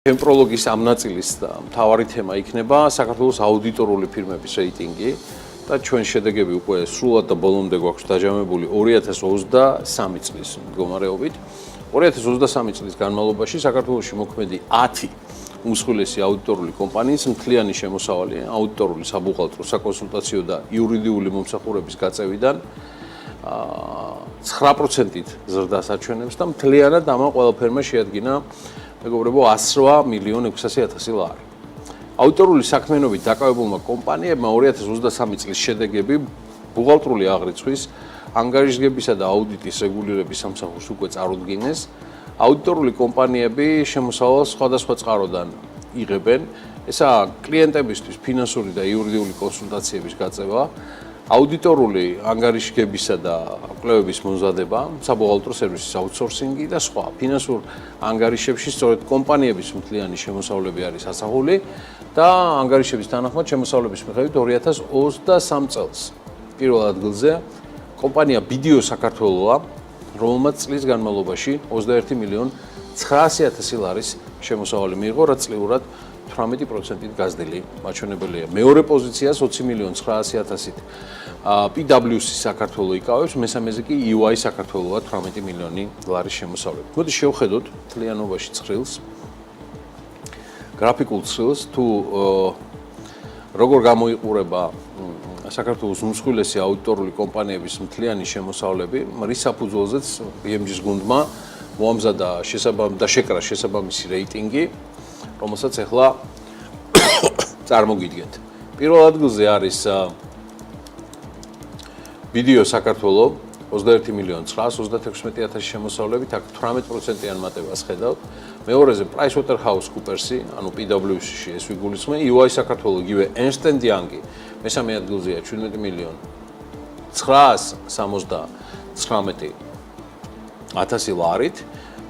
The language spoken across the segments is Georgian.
Prologis am ნაწილის მთავარი თემა იქნება საქართველოს აუდიტორული ფირმების რეიტინგი და ჩვენ შედეგები უკვე სრულად და ბოლომდე გვაქვს დაჯამებული 2023 წლის მდგომარეობით. 2023 წლის განმავლობაში საქართველოში მოქმედი 10 უმსხვილესი აუდიტორული კომპანიის მთლიანი შემოსავალი აუდიტორული საბუღალტრო საკონსულტაციო და იურიდიული მომსახურების გაწევიდან 9%-ით ზრდას აჩვენებს და მთლიანად ამან ყველაფერმა შეადგინა მეგობრებო 108.600.000 ლარი. აუდიტორული საქმიანობით დაკავებულმა კომპანიებმა 2023 წლის შედეგები ბუღალტრული აღრიცხვის, ანგარიშგებისა და აუდიტის რეგულირების სამსახურს უკვე წარუდგინეს. აუდიტორული კომპანიები შემოსავალს სხვადასხვა წყაროდან იღებენ. ესაა კლიენტებისთვის ფინანსური და იურიდიული კონსულტაციების გაწევა, აუდიტორული ანგარიშგებისა და კვლევების მომზადება, საბუღალტრო სერვისის აუთსორსინგი და სხვა. ფინანსურ ანგარიშებში სწორედ კომპანიების მთლიანი შემოსავლები არის ასახული და ანგარიშების თანახმად შემოსავლების მიხედვით 2023 წელს პირველ ადგილზე კომპანია BDO საქართველოა, რომელმაც წლის განმავლობაში 21.900.000 ლარის შემოსავალი მიიღო, რაც წლიურად 18%-ით გაზრდილი მაჩვენებელია. მეორე პოზიციას 20.900.000-ით PwC საქართველო იკავებს, მესამეზე კი EY საქართველოა 18 მილიონი ლარის შემოსავლებით. მოდი შევხედოთ მთლიანობაში ცხრილს. გრაფიკულ ცხრილს თუ როგორ გამოიყურება საქართველოს უმსხვილესი აუდიტორული კომპანიების მთლიანი შემოსავლები, რის საფუძველზეც BMG-ს გუნდმა მოამზადა შეკრა შესაბამისი რეიტინგი, რომელსაც ახლა წარმოგიდგენთ. პირველ ადგილზე არის BDO საქართველო 21.936.000 შემოსავლებით, აქ 18%-იან მატებას ხედავთ. მეორეზე PricewaterhouseCoopers, ანუ PwC-ში ეს ვიგულისხმე, EY საქართველო იგივე Ernst & Young-ი მესამე ადგილზეა 17.919.000 ლარით.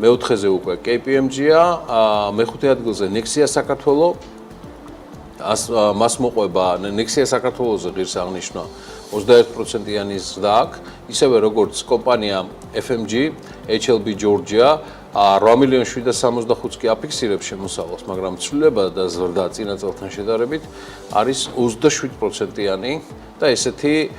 მეოთხეზე უკვე KPMG-ია, მეხუთე ადგილზე Nexia საქართველო, მას მოყვება Nexia საქართველოზე ღირს აღნიშნა 21%-იანი ზრდა აქვს, ისევე როგორც კომპანია FMG, HLB Georgia 8.765.000 კი აფიქსირებს შემოსავალს, მაგრამ ცვლილება და ზრდა წინა წელთან შედარებით არის 27%-იანი და ესეთი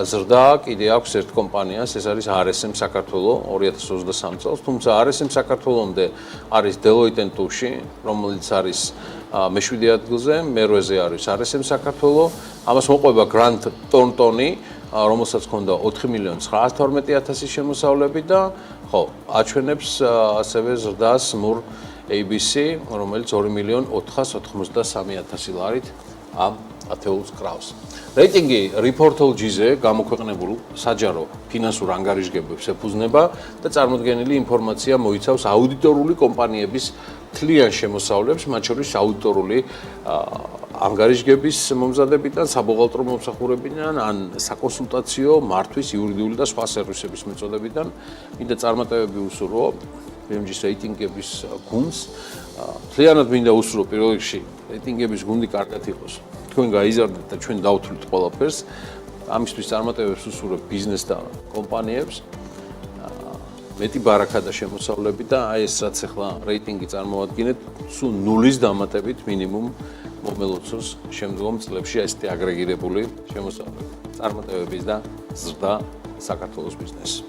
ზრდა კიდე აქვს ერთ კომპანიას, ეს არის RSM საქართველო 2023 წელს, თუმცა RSM საქართველომდე არის Deloitte & Touche, რომელიც არის მეშვიდე ადგილზე, მერვეზე არის RSM საქართველო, ამას მოყვება Grant Thornton-ი, რომელსაც ჰქონდა 4.912.000 შემოსავლები და ხო, აჩვენებს ასევე ზრდას Moore ABC, რომელიც 2.493.000 ლარით ამ ათეულს კრავს. რეიტინგი Report.LG-ზე გამოქვეყნებულ საჯარო ფინანსურ ანგარიშგებებს ეფუძნება და წარმოდგენილი ინფორმაცია მოიცავს აუდიტორული კომპანიების მთლიან შემოსავლებს, მათ შორის აუდიტორული ანგარიშგების მომზადებიდან, საბუღალტრო მომსახურებიდან, ან საკონსულტაციო, მართვის, იურიდიული და სხვა სერვისების მიწოდებიდან. მინდა წარმატებები უსურვო BMG-ს რეიტინგების გუნდს. მთლიანად მინდა უსურვო პირველ რიგში რეიტინგების გუნდი კარგად იყოს. თქვენ გაიზარდეთ და ჩვენ დავთვლით ყველაფერს. ამისთვის წარმატებებს უსურვებ ბიზნესს და კომპანიებს. მეტი ბარაქა და შემოსავლები და აი ეს რაც ახლა რეიტინგი წარმოადგენთ, სულ 0-ის დამატებით მინიმუმ მომელოცოს შემდგომ წლებში ესეთი აგრეგირებული შემოსავლები. წარმატებების და ზრდა საქართველოს ბიზნესს.